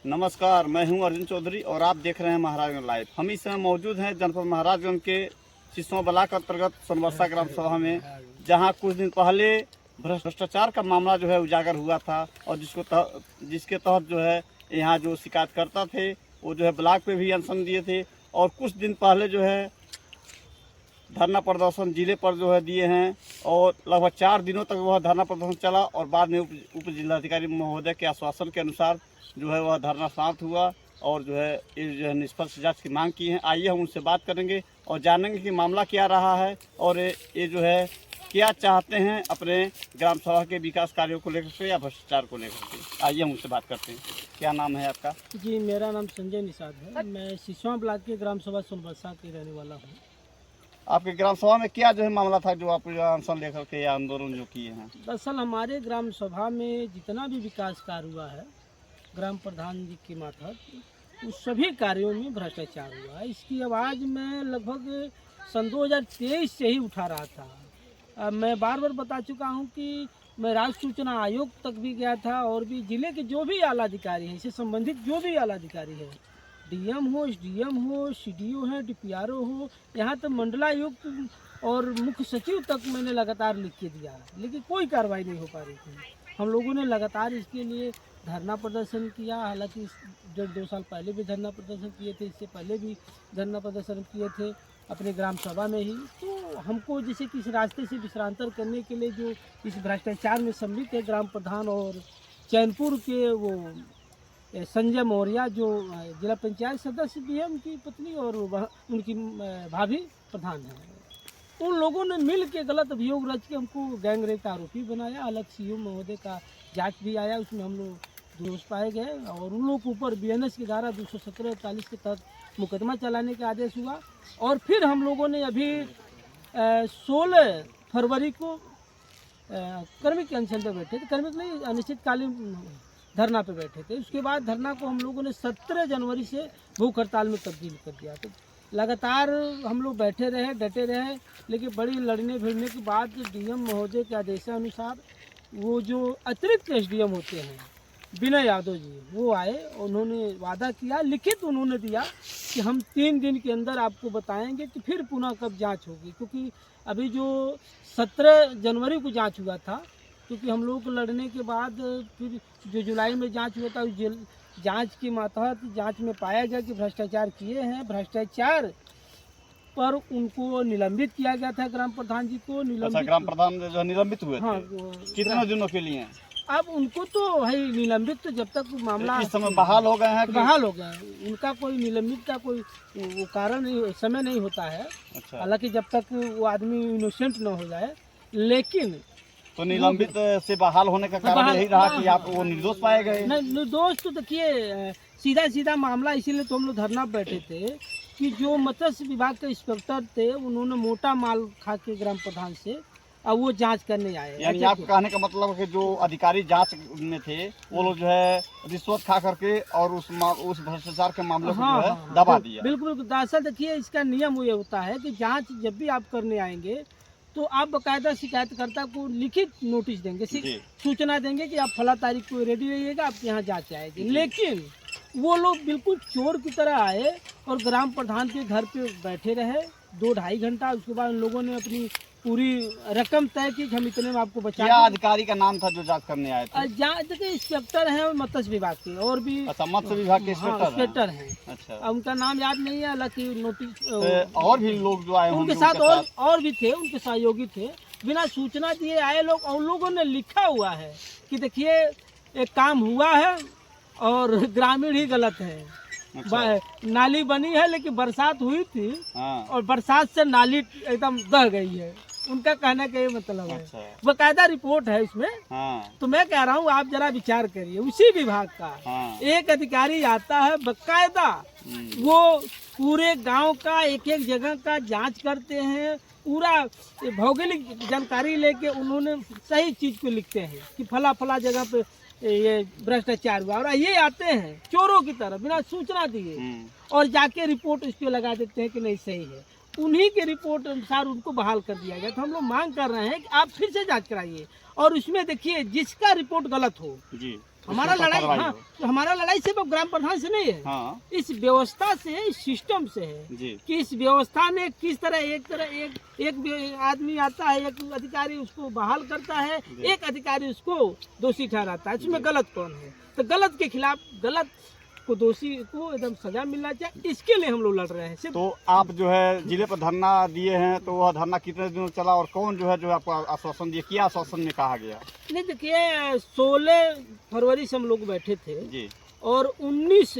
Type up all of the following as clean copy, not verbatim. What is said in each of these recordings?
नमस्कार, मैं हूं अर्जुन चौधरी और आप देख रहे हैं महाराजगंज लाइव। हम इस समय मौजूद हैं जनपद महाराजगंज के सिसों ब्लॉक अंतर्गत सोनबरसा ग्राम सभा में, जहां कुछ दिन पहले भ्रष्टाचार का मामला जो है उजागर हुआ था और जिसके तहत जो है यहाँ जो शिकायतकर्ता थे वो जो है ब्लॉक पे भी अनशन दिए थे और कुछ दिन पहले जो है धरना प्रदर्शन जिले पर जो है दिए हैं और लगभग 4 दिनों तक वह धरना प्रदर्शन चला और बाद में उप जिलाधिकारी महोदय के आश्वासन के अनुसार जो है वह धरना समाप्त हुआ और जो है निष्पक्ष जांच की मांग की है। आइए हम उनसे बात करेंगे और जानेंगे कि मामला क्या रहा है और ये जो है क्या चाहते हैं अपने ग्राम सभा के विकास कार्यों को लेकर के या भ्रष्टाचार को लेकर के। आइए हम उनसे बात करते हैं। क्या नाम है आपका? जी, मेरा नाम संजय निषाद है। मैं सिसवा ब्लॉक के ग्राम सभा सोनबरसा के रहने वाला हूँ। आपके ग्राम सभा में क्या जो है मामला था जो आप अनशन लेकर के या आंदोलन जो किए हैं? दरअसल हमारे ग्राम सभा में जितना भी विकास कार्य हुआ है ग्राम प्रधान जी के मार्फत उस सभी कार्यों में भ्रष्टाचार हुआ है। इसकी आवाज़ मैं लगभग सन 2023 से ही उठा रहा था। मैं बार बार बता चुका हूँ कि मैं राज्य सूचना आयोग तक भी गया था और भी जिले के जो भी आला अधिकारी हैं, इससे संबंधित जो भी आला अधिकारी हैं, डीएम हो, एसडीएम हो, सीडीओ हैं, डीपीआरओ हो, यहाँ तक मंडलायुक्त और मुख्य सचिव तक मैंने लगातार लिख के दिया, लेकिन कोई कार्रवाई नहीं हो पा रही थी। हम लोगों ने लगातार इसके लिए धरना प्रदर्शन किया। हालांकि 1.5-2 साल पहले भी धरना प्रदर्शन किए थे, इससे पहले भी धरना प्रदर्शन किए थे अपने ग्राम सभा में ही। तो हमको जैसे कि इस रास्ते से विश्रांतर करने के लिए जो इस भ्रष्टाचार में सम्मिलित है ग्राम प्रधान और चैनपुर के वो संजय मौर्य जो जिला पंचायत सदस्य भी है, उनकी पत्नी और उनकी भाभी प्रधान है, उन लोगों ने मिल के गलत अभियोग रच के हमको गैंग रेप का आरोपी बनाया। अलग सीओ महोदय का जांच भी आया, उसमें हम लोग दोष पाए गए और उन लोगों के ऊपर बीएनएस की धारा 217-41 के तहत मुकदमा चलाने का आदेश हुआ। और फिर हम लोगों ने अभी 16 फरवरी को कर्मिक अनशन पर बैठे थे, कर्मिक नहीं अनिश्चितकालीन धरना पे बैठे थे। उसके बाद धरना को हम लोगों ने 17 जनवरी से भूख हड़ताल में तब्दील कर दिया। तो लगातार हम लोग बैठे रहे, डटे रहे, लेकिन बड़ी लड़ने भिड़ने के बाद डीएम महोदय के आदेशानुसार वो जो अतिरिक्त एसडीएम होते हैं विनय यादव जी, वो आए। उन्होंने वादा किया, लिखित उन्होंने दिया कि हम 3 दिन के अंदर आपको बताएंगे कि फिर पुनः कब जांच होगी, क्योंकि अभी जो 17 जनवरी को जांच हुआ था, क्योंकि हम लोग लड़ने के बाद फिर जो जुलाई में जांच हुआ था, उस जांच के मातहत जांच में पाया गया कि भ्रष्टाचार किए हैं। भ्रष्टाचार पर उनको निलंबित किया गया था, ग्राम प्रधान जी को निलंबित। अच्छा, ग्राम प्रधान जो निलंबित हुए हाँ, थे कितने दिनों के लिए? अब उनको तो है निलंबित, तो जब तक मामला इस समय बहाल हो गए हैं कि? बहाल हो गए हैं। उनका कोई निलंबित का कोई वो कारण नहीं, समय नहीं होता है। अच्छा, हालांकि जब तक वो आदमी इनोसेंट न हो जाए। लेकिन तो निलंबित से बहाल होने का कारण यही रहा कि आप वो निर्दोष पाए गए? नहीं, निर्दोष तो देखिए सीधा सीधा मामला, इसीलिए तो हम लोग धरना बैठे थे कि जो मत्स्य विभाग के इंस्पेक्टर थे, उन्होंने मोटा माल खा के ग्राम प्रधान से अब वो जांच करने आए। यानी आप कहने का मतलब है कि जो अधिकारी जांच में थे वो लोग जो है रिश्वत खा करके और उस भ्रष्टाचार के मामले को जो है दबा दिया। बिल्कुल। दरअसल देखिए, इसका नियम ये होता है कि जांच जब भी आप करने आएंगे तो आप बाकायदा शिकायतकर्ता को लिखित नोटिस देंगे, सूचना देंगे कि आप फला तारीख को रेडी रहिएगा, आप यहाँ जांच आएगी। लेकिन वो लोग बिल्कुल चोर की तरह आए और ग्राम प्रधान के घर पे बैठे रहे 2-2.5 घंटा। उसके बाद उन लोगों ने अपनी पूरी रकम तय की कि हम इतने में आपको बचा। क्या अधिकारी का नाम था जो जांच करने आए थे? जांच देखिए, इंस्पेक्टर हैं और मत्स्य विभाग के और भी। अच्छा, मत्स्य विभाग के इंस्पेक्टर हैं। अच्छा, उनका नाम याद नहीं है, हालांकि नोटिस और भी लोग जो आए उनके साथ और भी थे, उनके सहयोगी थे। बिना सूचना दिए आए लोग और लोगों ने लिखा हुआ है कि देखिए एक काम हुआ है और ग्रामीण ही गलत है। अच्छा। नाली बनी है लेकिन बरसात हुई थी। हाँ। और बरसात से नाली एकदम दह गई है, उनका कहने का ये मतलब है। अच्छा। बकायदा रिपोर्ट है इसमें। हाँ। तो मैं कह रहा हूँ आप जरा विचार करिए, उसी विभाग का एक अधिकारी आता है बकायदा, वो पूरे गांव का एक एक जगह का जांच करते हैं, पूरा भौगोलिक जानकारी लेके उन्होंने सही चीज को लिखते हैं कि फला फला जगह पे ये भ्रष्टाचार हुआ। और ये आते हैं चोरों की तरह बिना सूचना दिए और जाके रिपोर्ट इस पे लगा देते हैं कि नहीं सही है। उन्हीं के रिपोर्ट अनुसार उनको बहाल कर दिया गया। तो हम लोग मांग कर रहे हैं कि आप फिर से जांच कराइए और उसमें देखिए जिसका रिपोर्ट गलत हो जी, हमारा उसके ऊपर लड़ाई, कार्रवाई हाँ, हो। तो हमारा लड़ाई सिर्फ अब ग्राम प्रधान से नहीं है, हाँ इस व्यवस्था से है, इस सिस्टम से है जी कि इस व्यवस्था ने किस तरह एक आदमी आता है, एक अधिकारी उसको बहाल करता है, जी। एक अधिकारी उसको दोषी ठहराता है। इसमें जी। गलत कौन है? तो गलत के खिलाफ, गलत को दोषी को एकदम सजा मिलना चाहिए, इसके लिए हम लोग लड़ रहे हैं सिर्फ। तो आप जो है जिले पर धरना दिए हैं, तो वह धरना कितने दिनों चला और कौन जो है आपको आश्वासन दिया, क्या आश्वासन में कहा गया? नहीं देखिए, 16 फरवरी से हम लोग बैठे थे जी और 19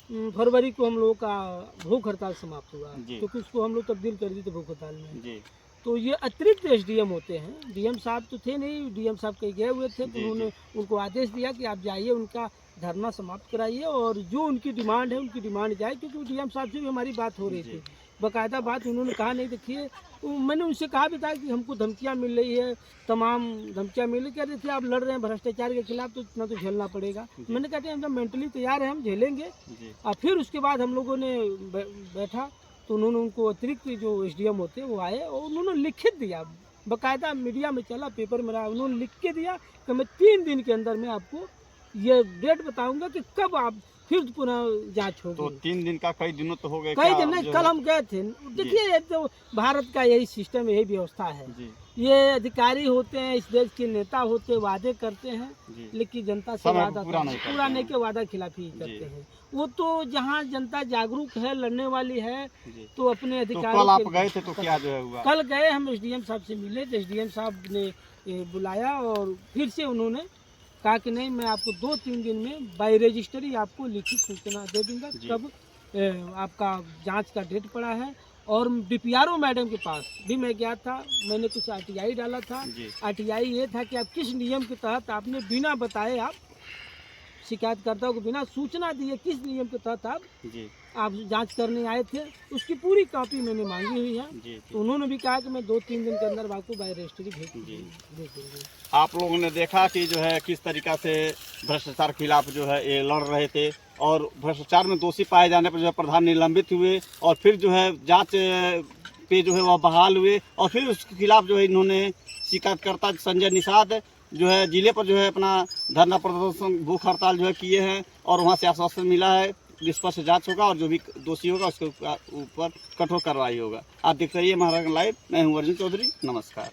फरवरी को हम लोगों का भूख हड़ताल समाप्त हुआ, जी। क्योंकि उसको हम लोग तब्दील कर दी थी भूख हड़ताल में। जी तो ये अतिरिक्त एसडीएम होते हैं, डीएम साहब तो थे नहीं, डीएम साहब कहीं गए हुए थे, तो जी, उन्होंने उनको आदेश दिया कि आप जाइए, उनका धरना समाप्त कराइए और जो उनकी डिमांड है उनकी डिमांड जाए, क्योंकि डीएम साहब से भी हमारी बात हो रही जी। थी, बाकायदा बात। उन्होंने कहा नहीं देखिए, मैंने उनसे कहा भी था कि हमको धमकियाँ मिल रही है, तमाम धमकियाँ मिल रही, कह रहे थे आप लड़ रहे हैं भ्रष्टाचार के खिलाफ तो इतना तो झेलना पड़ेगा। जी। मैंने कहा हम मेंटली तैयार हैं, हम झेलेंगे। जी और फिर उसके बाद हम लोगों ने बैठा, तो उन्होंने उनको अतिरिक्त जो एसडीएम होते हैं वो आए और उन्होंने लिखित दिया, बाकायदा मीडिया में चला, पेपर में रहा, उन्होंने लिख के दिया कि मैं 3 दिन के अंदर में आपको ये डेट बताऊंगा कि कब आप फिर पुनः जांच तो होगी। 3 दिन का कई दिनों तो हो गए, कई क्या दिन नहीं, जो कल है- हम गए थे। देखिए ये तो भारत का यही सिस्टम, यही व्यवस्था है। जी ये अधिकारी होते हैं, इस देश के नेता होते हैं, वादे करते हैं, जी लेकिन जनता से समय वादा पूरा नहीं करते पूरा हैं। नहीं के वादा खिलाफी ही करते हैं। वो तो जहाँ जनता जागरूक है, लड़ने वाली है, जी। तो अपने तो अधिकारों कल आप के- गए थे तो क्या जो है हुआ? कल गए हम एसडीएम साहब से मिले, तो एसडीएम साहब ने बुलाया और फिर से उन्होंने कहा कि नहीं, मैं आपको 2-3 दिन में बाई रजिस्ट्री आपको लिखित सूचना दे दूंगा जी। कब आपका जांच का डेट पड़ा है। और डीपीआरओ मैडम के पास भी मैं गया था, मैंने कुछ आरटीआई डाला था। जी आरटीआई ये था कि आप किस नियम के तहत आपने बिना बताए, आप शिकायतकर्ता को बिना सूचना दिए किस नियम के तहत जी आप जांच करने आए थे, उसकी पूरी कॉपी मैंने मांगी हुई है। जी तो जी। उन्होंने भी कहा कि मैं 2-3 दिन के अंदर आपको बाय रजिस्ट्री भेज जी। दे दूंगी। आप लोगों ने देखा कि जो है किस तरीका से भ्रष्टाचार के खिलाफ जो है ये लड़ रहे थे, और भ्रष्टाचार में दोषी पाए जाने पर जो है प्रधान निलंबित हुए, और फिर जो है जांच पे जो है वह बहाल हुए, और फिर उसके खिलाफ जो है इन्होंने शिकायतकर्ता संजय निषाद जो है जिले पर जो है अपना धरना प्रदर्शन भूख हड़ताल जो है किए हैं, और वहाँ से आश्वासन मिला है निष्पक्ष जांच होगा और जो भी दोषी होगा उसके ऊपर कठोर कार्रवाई होगा। आप देखते रहिए महाराष्ट्र लाइव। मैं हूँ अर्जुन चौधरी, नमस्कार।